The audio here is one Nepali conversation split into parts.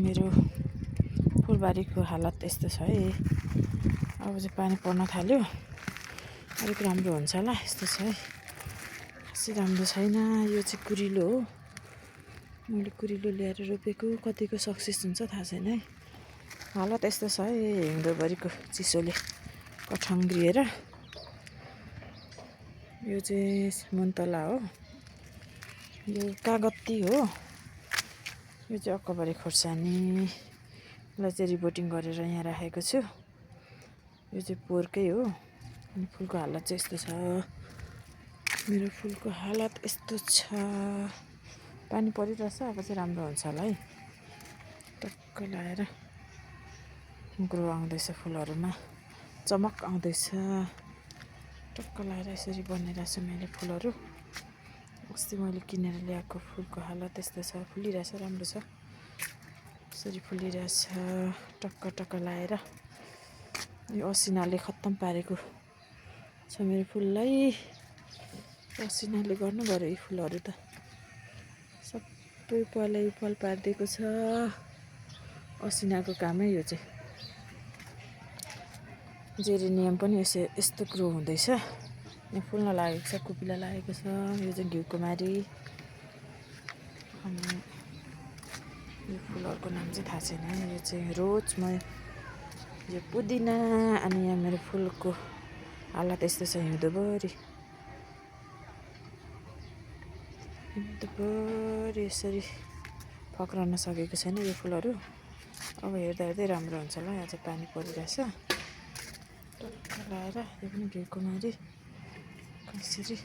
मेरो फुलबारीको हालत यस्तो छ है। अब चाहिँ पानी पर्न थाल्यो, अलिक राम्रो हुन्छ होला यस्तो छ है। खासै राम्रो छैन। यो चाहिँ कुरिलो हो, मैले कुरिलो ल्याएर रोपेको। कतिको सक्सेस हुन्छ थाहा छैन है। हालत यस्तो छ है हिउँदोभरिको चिसोले कठङ्ग्रिएर। यो चाहिँ मुन्तला हो, यो कागती हो, यो चाहिँ अक्कबरी खोर्सानीलाई चाहिँ रिपोर्टिङ गरेर यहाँ राखेको छु। यो चाहिँ पोहोरकै हो। अनि फुलको हालत चाहिँ यस्तो छ। मेरो फुलको हालत यस्तो छ। पानी परिरहेछ, अब चाहिँ राम्रो हुन्छ होला है। टक्क लाएर ग्रो आउँदैछ, फुलहरूमा चमक आउँदैछ। टक्क लाएर यसरी बनिरहेछ मैले फुलहरू। अस्ति मैले किनेर ल्याएको फुलको हालत यस्तो छ। फुलिरहेछ, राम्रो छ, यसरी फुलिरहेछ। टक्क टक्क लाएर यो असिनाले खत्तम पारेको छ मेरो फुललाई। असिनाले गर्नु पर्यो यी फुलहरू त सबै पल पारिदिएको छ। असिनाको कामै यो चाहिँ। जेरेनियम पनि यस्तो ग्रो हुँदैछ। यहाँ फुल्न लागेको छ, कुपिला लागेको छ। यो चाहिँ घिउकुमारी। अनि यो फुलहरूको नाम चाहिँ थाहा छैन। यो चाहिँ रोजमय, यो पुदिना। अनि यहाँ मेरो फुलको हालत यस्तो छ हिउँदोभरि। यसरी फक्रन सकेको छैन यो फुलहरू। अब हेर्दा हेर्दै राम्रो हुन्छ होला। यहाँ चाहिँ पानी परिरहेछ। टक्क लाएर यो पनि घिउकुमारी कसरी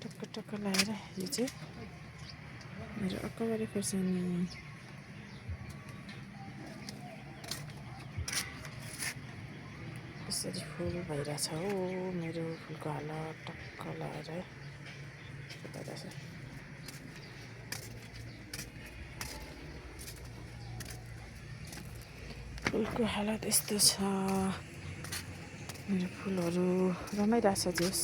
टक्क टक्क लाएर यो चाहिँ मेरो अक्कबरी खोर्सानी। यसरी फुल भइरहेछ हो मेरो फुलको हालत। टक्क लाएर भइरहेछ। फुलको हालत यस्तो छ। मेरो फुलहरू रमाइरहेछ। जोस्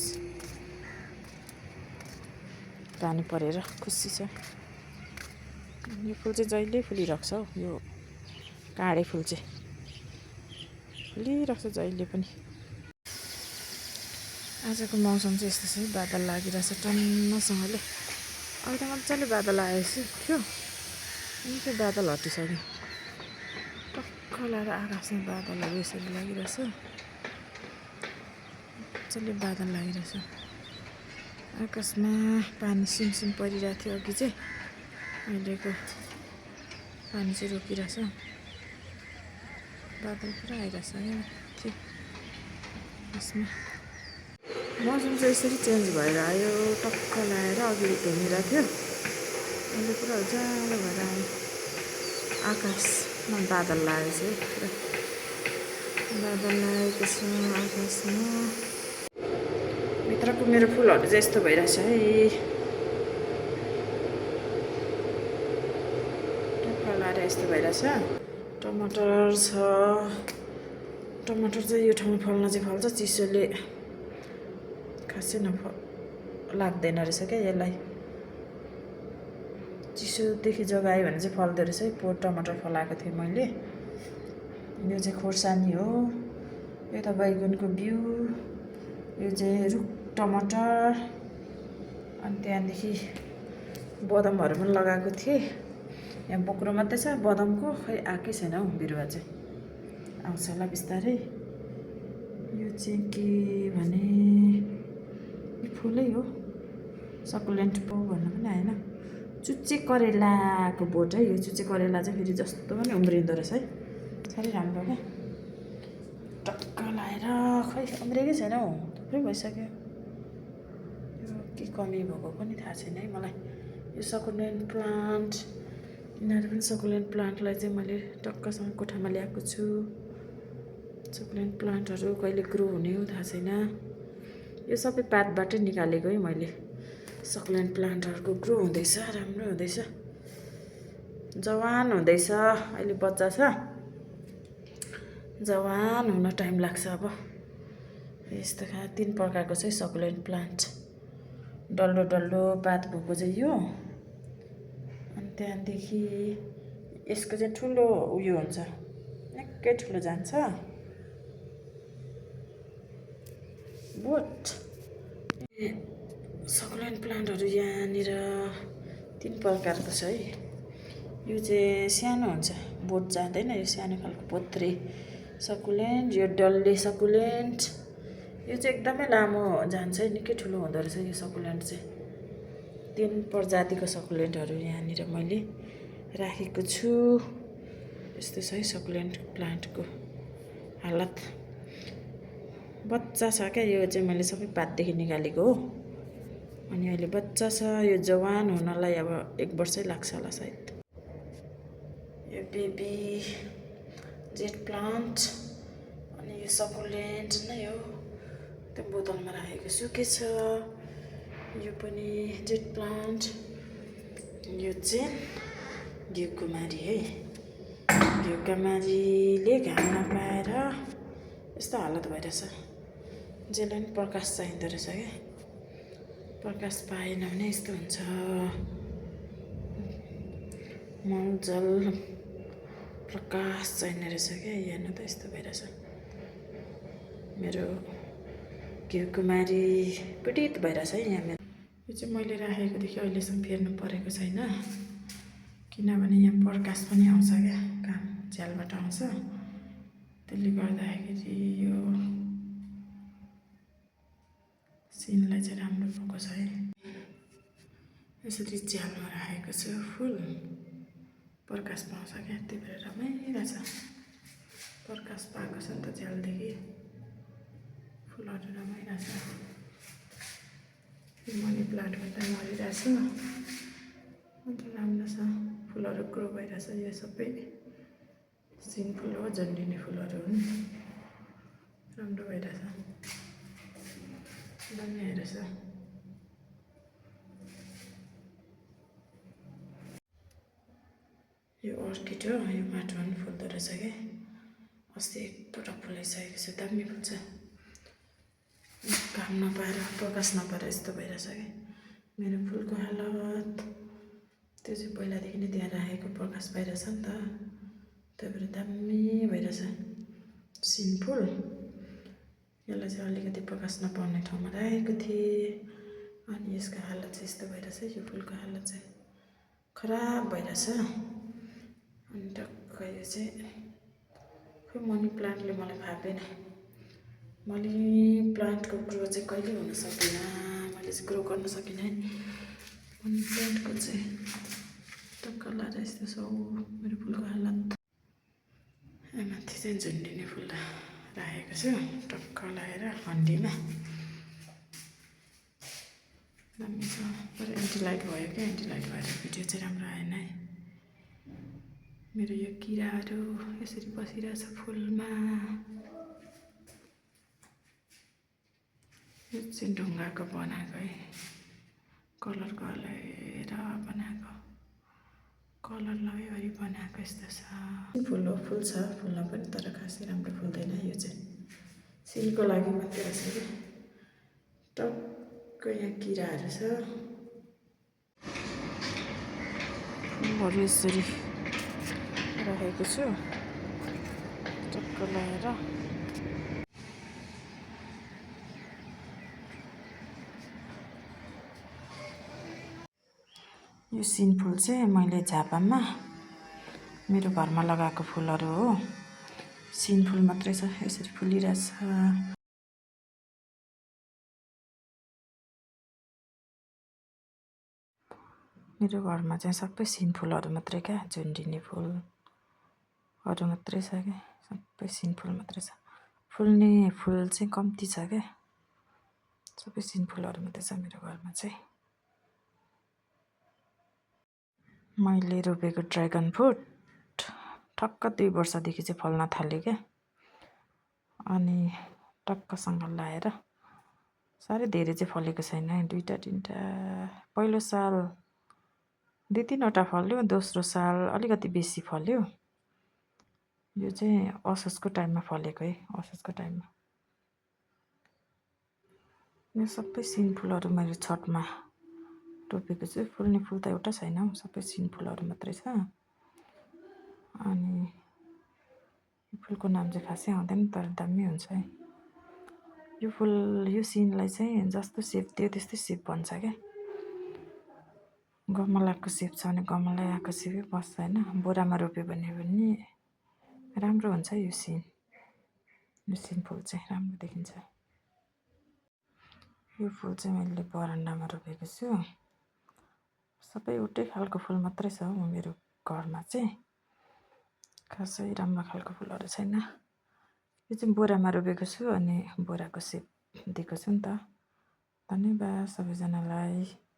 पानी परेर खुसी छ। यो फुल चाहिँ जहिले फुलिरहेको छ हौ। यो काँडे फुल चाहिँ फुलिरहेको छ जहिले पनि। आजको मौसम चाहिँ यस्तो छ है। बादल लागिरहेछ टन्नसँगले। अहिले त मजाले बादल आएपछि थियो, अनि त्यो बादल हटिसक्यो। टक्क लाएर आकाशमा बादलहरू यसरी लागिरहेछ। मजाले बादल लागिरहेछ। आकाशमा पानी सिमसिम परिरहेको थियो अघि चाहिँ। अहिलेको पानी चाहिँ रोकिरहेछ। बादल पुरा आइरहेछ है यसमा। मौसम चाहिँ यसरी चेन्ज भएर आयो। टक्क लाएर अघि घुमिरहेको थियो, अहिले पुरा उज्यालो भएर आयो। आकाशमा बादल लागेको छ है। बादल लागेको छ आकाशमा। भित्रको मेरो फुलहरू चाहिँ यस्तो भइरहेछ है। टक्क लाएर यस्तो भइरहेछ। टमाटर छ। टमाटर चाहिँ यो ठाउँमा फल्न चाहिँ फल्छ, चिसोले खासै लाग्दैन रहेछ क्या यसलाई। चिसोदेखि जोगायो भने चाहिँ फल्दो रहेछ है। टमाटर फलाएको थिएँ मैले। यो चाहिँ खोर्सानी हो। यो त बैगुनको बिउ। यो चाहिँ रुख टमाटर। अनि त्यहाँदेखि बदमहरू पनि लगाएको थिएँ। यहाँ बोक्रो मात्रै छ बदमको, खै आएकै छैन हौ बिरुवा चाहिँ। आउँछ होला बिस्तारै। यो चाहिँ के भने फुलै हो, सकुलेन्ट पो भन्नु पनि आएन। चुच्चे करेलाको बोट है। यो चुच्चे करेला चाहिँ फेरि जस्तो पनि उम्रिँदो रहेछ है। साह्रै राम्रो क्या। टक्क लाएर खै उम्रेकै छैन हौ, थुप्रै भइसक्यो। यो के कमी भएको पनि थाहा छैन है मलाई। यो सकुलेन्ट प्लान्ट, यिनीहरू पनि सकुलेन्ट प्लान्टलाई चाहिँ मैले टक्कसँग कोठामा ल्याएको छु। सकुलेन्ट प्लान्टहरू कहिले ग्रो हुने हो थाहा छैन। यो सबै पातबाटै निकालेको है मैले। सकुलेन्ट प्लान्टहरूको ग्रो हुँदैछ, राम्रो हुँदैछ, जवान हुँदैछ। अहिले बच्चा छ, जवान हुन टाइम लाग्छ। अब यस्तो 3 प्रकारको चाहिँ सकुलेन्ट प्लान्ट। डल्लो डल्लो पात भएको चाहिँ यो। अनि त्यहाँदेखि यसको चाहिँ ठुलो उयो हुन्छ, निकै ठुलो जान्छ बोट। सकुलेन्ट प्लान्टहरू यहाँनिर 3 प्रकारको छ है। यो चाहिँ सानो हुन्छ, बोट जाँदैन, यो सानो खालको पोत्रे सकुलेन्ट। यो डल्ले सकुलेन्ट, यो चाहिँ एकदमै लामो जान्छ है, निकै ठुलो हुँदो रहेछ यो सकुलेन्ट चाहिँ। 3 प्रजातिको सकुलेन्टहरू यहाँनिर मैले राखेको छु। यस्तो छ है सकुलेन्ट प्लान्टको हालत। बच्चा छ क्या, यो चाहिँ मैले सबै पातदेखि निकालेको हो। अनि अहिले बच्चा छ, यो जवान हुनलाई अब 1 वर्षै लाग्छ होला सायद। यो बेबी जेट प्लान्ट। अनि यो सकुलेन्ट नै हो, त्यो बोतलमा राखेको सुके छ। यो पनि जेट प्लान्ट। यो चाहिँ घिउकुमारी है। घिउकुमारीले घाम नपाएर यस्तो हालत भइरहेछ। जसलाई पनि प्रकाश चाहिँदो रहेछ क्या, प्रकाश पाएन भने यस्तो हुन्छ। मलजल प्रकाश चाहिने रहेछ क्या, हेर्नु त यस्तो भइरहेछ। मेरो घिउकुमारी पीडित भइरहेछ है यहाँ मेरो। यो चाहिँ मैले राखेकोदेखि अहिलेसम्म फेर्नु परेको छैन, किनभने यहाँ प्रकाश पनि आउँछ क्या, घाम झ्यालबाट आउँछ। त्यसले गर्दाखेरि यो सिनलाई चाहिँ राम्रो भएको छ है। यसरी झ्यालमा राखेको छु, फुल प्रकाश पाउँछ क्या, त्यही भएर रमाइरहेछ। प्रकाश पाएको छ नि त झ्यालदेखि, फुलहरू रमाइरहेछ। मनी प्लान्ट पनि मरिरहेछ, अन्त राम्रो छ, फुलहरू ग्रो भइरहेछ। यो सबै सिन फुल हो, झन्डिने फुलहरू हुन्, राम्रो भइरहेछ, दामी आइरहेछ। यो अर्किड हो, यो माटोमा पनि फुल्दो रहेछ क्या। अस्ति एकपल्ट फुलाइसकेको छ, दामी फुल्छ। घाम नपाएर, प्रकाश नपाएर यस्तो भइरहेछ क्या मेरो फुलको हालत। त्यो चाहिँ पहिलादेखि नै त्यहाँ राखेको, प्रकाश पाइरहेछ नि त, त्यही भएर दामी भइरहेछ सिनफुल। यसलाई चाहिँ अलिकति प्रकाश नपाउने ठाउँमा राखेको थिएँ, अनि यसको हालत चाहिँ यस्तो भइरहेछ। यो फुलको हालत चाहिँ खराब भइरहेछ। अनि टक्क यो चाहिँ खै मनी प्लान्टले मलाई फाप्दैन। मनी प्लान्टको ग्रो चाहिँ कहिले हुन सकेन, मैले चाहिँ ग्रो गर्न सकिनँ है मनी प्लान्टको चाहिँ। टक्क लाएर यस्तो छ मेरो फुलको हालत। माथि चाहिँ झन्डिने फुल राखेको छु, टक्क लगाएर हन्डीमा। दामी छ, तर एन्टिलाइट भयो क्या, एन्टिलाइट भएर भिडियो चाहिँ राम्रो आएन है। मेरो यो किराहरू यसरी बसिरहेछ फुलमा। यो चाहिँ ढुङ्गाको बनाएको है, कलर गलेर बनाएको, कलर लगाइवरी बनाएको यस्तो छ। फुल हो, फुल छ, फुल्न पनि तर खासै राम्रो फुल्दैन। यो चाहिँ सिलको लागि मात्रै रहेछ कि। टक्क यहाँ किराहरू छ, फुलहरू यसरी राखेको छु टक्क लगाएर। यो सिन फुल चाहिँ मैले झापामा मेरो घरमा लगाएको फुलहरू हो, सिन फुल मात्रै छ, यसरी फुलिरहेछ। मेरो घरमा चाहिँ सबै सिन फुलहरू मात्रै क्या, झुन्डिने फुलहरू मात्रै छ क्या, सबै सिन फुल मात्रै छ। फुल्ने फुल चाहिँ कम्ती छ क्या, सबै सिन फुलहरू मात्रै छ मेरो घरमा चाहिँ। मैले रोपेको ड्र्यागन फ्रुट ठक्क 2 वर्षदेखि चाहिँ फल्न थाल्यो क्या। अनि टक्कसँग लाएर साह्रै धेरै चाहिँ फलेको छैन, 2टा 3टा। पहिलो साल 2-3वटा फल्यो, दोस्रो साल अलिकति बेसी फल्यो। यो चाहिँ असोजको टाइममा फलेको है, असोजको टाइममा। यो सबै सिन फुलहरू मैले छतमा रोपेको छु। फुल्ने फुल त एउटा छैन, सबै सिन फुलहरू मात्रै छ। अनि यो फुलको नाम चाहिँ खासै आउँदैन तर दामी हुन्छ है। यो फुल यो सिनलाई चाहिँ जस्तो सेप दियो त्यस्तै सेप बन्छ क्या। गमलाको सेप छ भने गमलाको सेपै बस्छ होइन। बोरामा रोप्यो भने पनि राम्रो हुन्छ यो सिन फुल चाहिँ राम्रो देखिन्छ। यो फुल चाहिँ मैले बरन्डामा रोपेको छु। सबै एउटै खालको फुल मात्रै छ मेरो घरमा चाहिँ, खासै राम्रो खालको फुलहरू छैन। यो चाहिँ बोरामा रोपेको छु अनि बोराको सेप दिएको छु नि त। धन्यवाद सबैजनालाई।